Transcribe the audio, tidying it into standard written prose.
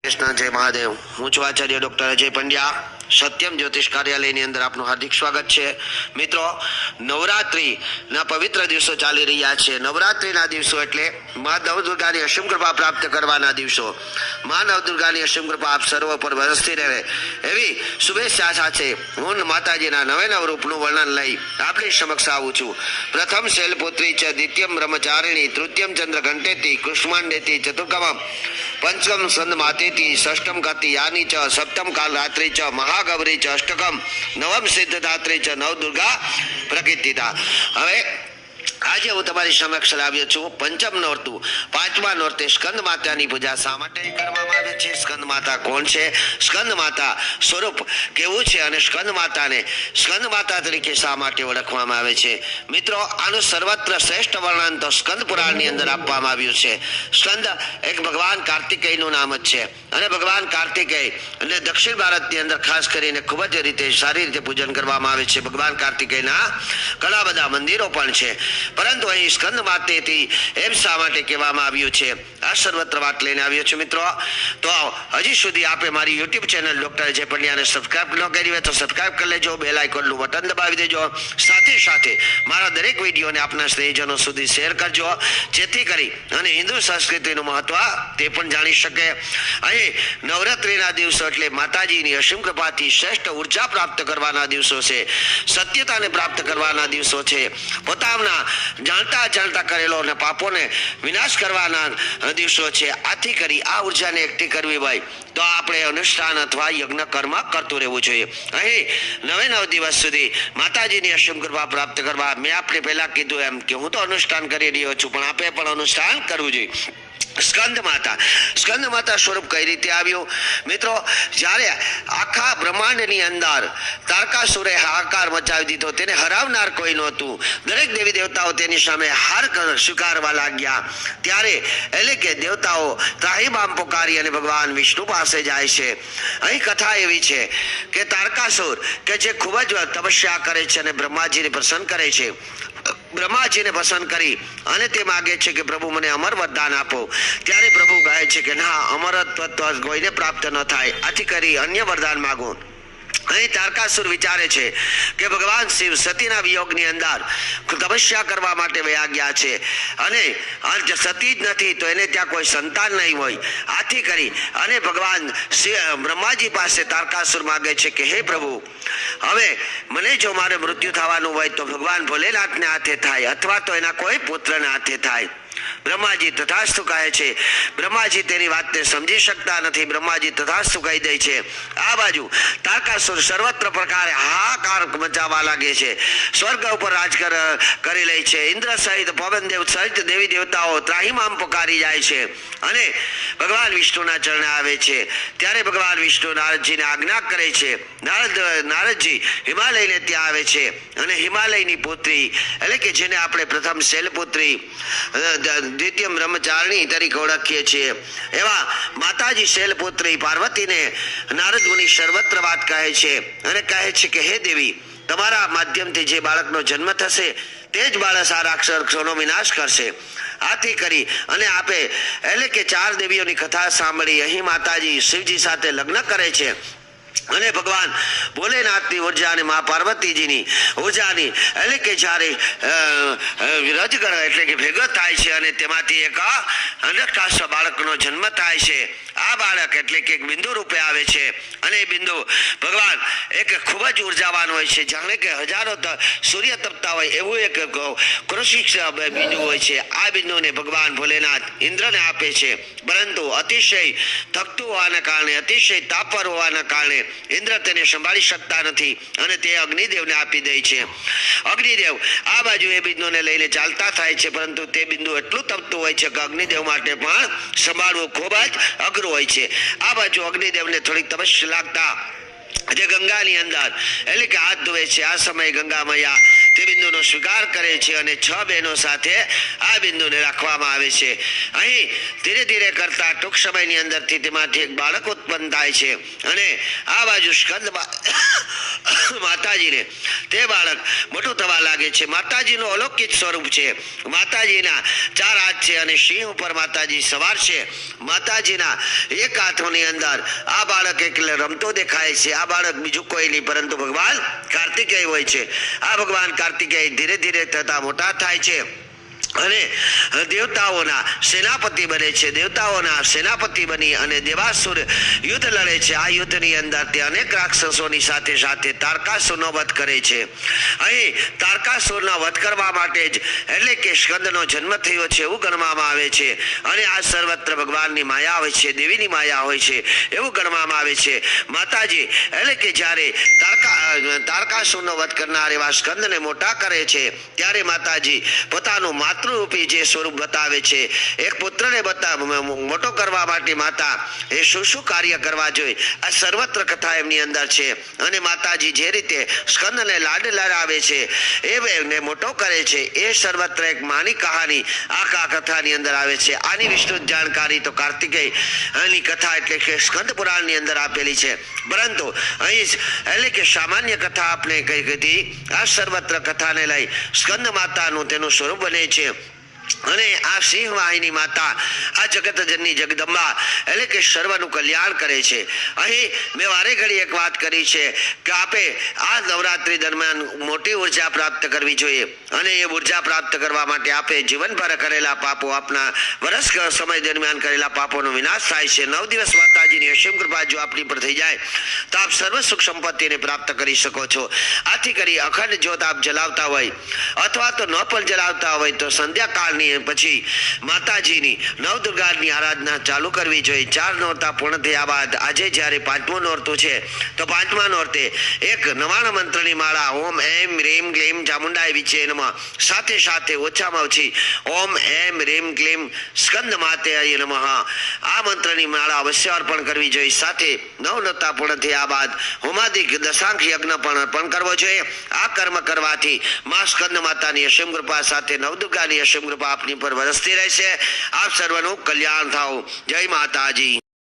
કૃષ્ણ જય મહાદેવ। હું છું આચાર્ય ડોક્ટર અજય પંડ્યા। સત્યમ જ્યોતિષ કાર્યાલયની અંદર આપનું હાર્દિક સ્વાગત છે। મિત્રો, નવરાત્રિના પવિત્ર દિવસો ચાલી રહ્યા છે। નવરાત્રિના દિવસો એટલે મા નવદુર્ગાની અસીમ કૃપા પ્રાપ્ત કરવાના દિવસો। મા નવદુર્ગાની અસીમ કૃપા આપ સર્વ પર વરસતી રહે એવી શુભેચ્છા સાથે હું માતાજીના નવે નવ રૂપનું વર્ણન લઈ આપની સમક્ષ આવું છું। પ્રથમ શૈલપુત્રી ચ, દ્વિતીયમ બ્રહ્મચારિણી, તૃતીયમ ચંદ્ર ઘંટેતી, કુષ્માંડેતી, ચતુર્ગમમ पंचम संद मातेती, षष्टम गति यानी च, सप्तम काल रात्रि च, महागौरी च, अष्टकम नवम सिद्धदात्री च, नव दुर्गा प्रकृतिता। હવે આજે હું તમારી સમક્ષ લાવ્યો છું પંચમ નોરતું, પાંચમા નોરતે સ્કંદ માતાની પૂજા શા માટે કરવામાં આવે છે? સ્કંદ માતા કોણ છે? સ્કંદ માતા સ્વરૂપ કેવું છે અને સ્કંદ માતા તરીકે શા માટે ઓળખવામાં આવે છે? મિત્રો, આનું સર્વત્ર શ્રેષ્ઠ વર્ણન તો સ્કંદ પુરાણની અંદર આપવામાં આવ્યું છે। સ્કંદ એક ભગવાન કાર્તિકેયનું નામ જ છે અને ભગવાન કાર્તિકેય અને દક્ષિણ ભારતની અંદર ખાસ કરીને ખૂબ જ રીતે સારી રીતે પૂજન કરવામાં આવે છે। ભગવાન કાર્તિકેયના ઘણા બધા મંદિરો પણ છે, પરંતુ અહીં સ્કંદ માતેથી એમ શા માટે કહેવામાં આવ્યું છે? આ સર્વત્ર વાત લઈને આવ્યો છું। મિત્રો, તો હજી સુધી આપે મારી યુટ્યુબ ચેનલ ડોક્ટર અજય પંડ્યાને સબસ્ક્રાઇબ ન કરી હોય તો સબસ્ક્રાઇબ કરી લેજો, બેલ આઇકોનનું બટન દબાવી દેજો, સાથે સાથે મારા દરેક વિડીયોને આપના સ્નેહીજનો સુધી શેર કરજો, જેથી કરી અને હિન્દુ સંસ્કૃતિનું મહત્વ તે પણ જાણી શકે। અહીં નવરાત્રિના દિવસો એટલે માતાજીની અસીમ કૃપાથી શ્રેષ્ઠ ઉર્જા પ્રાપ્ત કરવાના દિવસો છે, સત્યતાને પ્રાપ્ત કરવાના દિવસો છે, પોતાના જાણતા કરેલો અને પાપોને વિનાશ કરવાના દિવસો છે। આથી કરી આ ઉર્જાને એકઠી કરવી હોય તો આપણે અનુષ્ઠાન અથવા યજ્ઞ કર્મ કરતું રહેવું જોઈએ। અહીં 9 દિવસ સુધી માતાજીની અસીમ કૃપા પ્રાપ્ત કરવા મેં આપણે પહેલા કીધું એમ કે હું તો અનુષ્ઠાન કરી રહ્યો છું, પણ આપણે પણ અનુષ્ઠાન કરવું જોઈએ। સ્કંદ માતા સ્વરૂપ કઈ રીતે આવ્યું? મિત્રો, જ્યારે આખા બ્રહ્માંડની અંદર તારકાસુરે હાહાકાર મચાવી દીધો, તેને હરાવનાર કોઈ નહોતું, દરેક દેવી દેવતાઓ તેની સામે હાર સ્વીકારવા લાગ્યા, ત્યારે એટલે કે દેવતાઓ ત્રાહિમામ પોકારી અને ભગવાન વિષ્ણુ પાસે જાય છે। અહીં કથા એવી છે કે તારકાસુર કે જે ખૂબ જ તપસ્યા કરે છે અને બ્રહ્માજીને પ્રસન્ન કરે છે, બ્રહ્માજીને પસંદ કરી અને તે માગે છે કે પ્રભુ મને અમર વરદાન આપો, ત્યારે પ્રભુ કહે છે કે ના, અમરત્વ કોઈને પ્રાપ્ત ન થાય, આથી કરી અન્ય વરદાન માગો। અહીં તારકાસુર વિચારે છે કે ભગવાન શિવ સતીના વિયોગની અંદર તપસ્યા કરવા માટે વયા ગયા છે અને સતી જ નથી તો એને ત્યાં કોઈ સંતાન નહીં હોય, આથી કરી અને ભગવાન બ્રહ્માજી પાસે તારકાસુર માગે છે કે હે પ્રભુ, હવે મને જો મારે મૃત્યુ થવાનું હોય તો ભગવાન ભોલેનાથને હાથે થાય અથવા તો એના કોઈ પુત્રને હાથે થાય। બ્રહ્માજી તથાસ્તુ કહે છે। બ્રહ્માજી તેની વાતને સમજી શકતા નથી, બ્રહ્માજી તથાસ્તુ કહી દે છે। આ બાજુ તારકાસુર સર્વત્ર પ્રકારે હાહાકાર મચાવવા લાગે છે, સ્વર્ગ ઉપર રાજ કરી લે છે, ઇન્દ્ર સહિત પવનદેવ સહિત દેવી દેવતાઓ ત્રાહિમામ પોકારી જાય છે અને ભગવાન વિષ્ણુના ચરણે આવે છે। ત્યારે ભગવાન વિષ્ણુ નારદજીને આજ્ઞા કરે છે, નારદજી હિમાલયને ત્યાં આવે છે અને હિમાલયની પુત્રી એટલે કે જેને આપણે પ્રથમ શૈલપુત્રી, દ્વિતીય બ્રહ્મચારિણી તરીકે ઓળખીએ છીએ, એવા માતાજી શૈલપુત્રી પાર્વતીને નારદ મુનિ સર્વત્ર વાત કહે છે અને કહે છે કે હે દેવી, તમારા માધ્યમથી જે બાળકનો જન્મ થશે તે જ બાળક આ રાક્ષસોનો વિનાશ કરશે। આથી કરી અને આપે એટલે કે 4 દેવીઓની કથા સાંભળી અહીં માતાજી શિવજી સાથે લગ્ન કરે છે અને ભગવાન ભોલેનાથની ઉર્જા અને મા પાર્વતીજીની ઉર્જાની એટલે કે જ્યારે રજગણ એટલે કે ભેગો થાય છે અને તેમાંથી એક અનકાશ બાળકનો જન્મ થાય છે। આ બાળક એટલે કે એક બિંદુ રૂપે આવે છે અને એ બિંદુ ભગવાન એક ખૂબ જ ઉર્જાવાન હોય છે, જાણે કે હજારો સૂર્ય તપતા હોય એવું એક કૃષિ બિંદુ હોય છે। આ બિંદુને ભગવાન ભોલેનાથ ઇન્દ્રને આપે છે, પરંતુ અતિશય થકતું હોવાના કારણે, અતિશય તાપર હોવાના કારણે ઇન્દ્ર તેને સંભાળી શકતા નથી અને તે અગ્નિદેવને આપી દે છે। અગ્નિદેવ આ બાજુ એ બિંદુને લઈને ચાલતા થાય છે, પરંતુ તે બિંદુ એટલું તપતું હોય છે કે અગ્નિદેવ માટે પણ સંભાળવું ખૂબ જ અઘરું હોય છે। આ બાજુ અગ્નિદેવને થોડીક તપસ્યા લાગતા જે ગંગાની અંદર એટલે કે હાથ ધોવે છે, આ સમયે ગંગા મૈયા તે બિંદુનો સ્વીકાર કરે છે અને 6 બહેનો સાથે આ બિંદુને રાખવામાં આવે છે. અહીં ધીરે ધીરે કરતા ટૂંક સમયની અંદરથી તેમાંથી એક બાળક ઉત્પન્ન થાય છે અને આ બાજુ સ્કંદ માતાજીને તે બાળક મોટું થવા લાગે છે. માતાજીનું અલૌકિક સ્વરૂપ છે. માતાજીના 4 હાથ છે અને સિંહ ઉપર માતાજી સવાર છે. માતાજીના એક હાથની અંદર આ બાળક એટલે રમતો દેખાય છે. આ બાળક બીજું કોઈ નહીં પરંતુ ભગવાન કાર્તિકેય હોય છે. આ ભગવાન કાર્તિકેય ધીરે ધીરે થતા મોટા થાય છે અને દેવતાઓના સેનાપતિ બને છે. દેવતાઓના સેનાપતિ બની અને દેવાસુર યુદ્ધ લડે છે. આ યુદ્ધની અંદર તે અનેક રાક્ષસોની સાથે સાથે તારકાસુરનો વધ કરે છે. અહીં તારકાસુરનો વધ કરવા માટે જ એટલે કે સ્કંદનો જન્મ થયો છે એવું ગણવામાં આવે છે અને આ સર્વત્ર ભગવાનની માયા હોય છે, દેવીની માયા હોય છે એવું ગણવામાં આવે છે. માતાજી એટલે કે જ્યારે તારકાસુરનો વધ કરનાર એવા સ્કંદને મોટા કરે છે ત્યારે માતાજી પોતાનું માતૃરૂપી જે સ્વરૂપ બતાવે છે. એક પુત્રને મોટો કરવા માટે માતા એ શું કાર્ય કરવા જોઈએ આ સર્વત્ર કથા એમની અંદર છે અને માતાજી જે રીતે સ્કંદને લાડ લડાવે છે એને મોટો કરે છે એ સર્વત્ર એક માની કહાની આ કથાની અંદર આવે છે. આની વિસ્તૃત જાણકારી તો કાર્તિકેયની કથા એટલે કે સ્કંદ પુરાણની અંદર આપેલી છે, પરંતુ અહીં એટલે કે સામાન્ય કથા આપણે કઈ કીધી આ સર્વત્ર કથાને લઈ સ્કંદ માતાનું તેનું સ્વરૂપ બને છે અને આ સિંહ વાહિની માતા આ જગતજનની જગદંબા એટલે કે સર્વનું કલ્યાણ કરે છે. અહીં મેં વારે ઘડી એક વાત કરી છે કે આપે આ નવરાત્રી દરમિયાન મોટી ઉર્જા પ્રાપ્ત કરવી જોઈએ અને એ ઉર્જા પ્રાપ્ત કરવા માટે આપે જીવનભર કરેલા પાપો આપના વર્ષ સમય દરમિયાન કરેલા પાપોનો વિનાશ થાય છે. 9 દિવસ માતાજીની અસીમ કૃપા જો આપણી પર થઈ જાય તો આપ સર્વ સુખ સંપત્તિને પ્રાપ્ત કરી શકો છો. આથી કરી અખંડ જ્યોત આપ જલાવતા હોય અથવા તો ન પણ જલાવતા હોય તો સંધ્યાકાળ પછી માતાજીની નવદુર્ગાની આરાધના ચાલુ કરવી જોઈએ. 4 નોરતા પૂર્ણ થયા બાદ આજે જ્યારે 5મું નોરતું છે તો 5મા નોરતે એક 99 મંત્રની માળા ઓમ એમ રીમ ક્લીમ ચામુંડાય વિચે નમઃ સાથે સાથે ઓછામાં ઓછી ઓમ એમ રીમ ક્લીમ સ્કંદ માતેય નમઃ આ મંત્રની માળા અવશ્ય અર્પણ કરવી જોઈએ. સાથે 9 નોરતા પૂર્ણ થયા બાદ હોમાદિક દશાંક યજ્ઞ પણ અર્પણ કરવો જોઈએ. આ કર્મ કરવાથી મા સ્કંદ માતાની અસીમ કૃપા સાથે નવદુર્ગાની અસીમ કૃપા આપની પર વરસતી રહેશે. આપ સર્વનું કલ્યાણ થાઓ. જય માતાજી.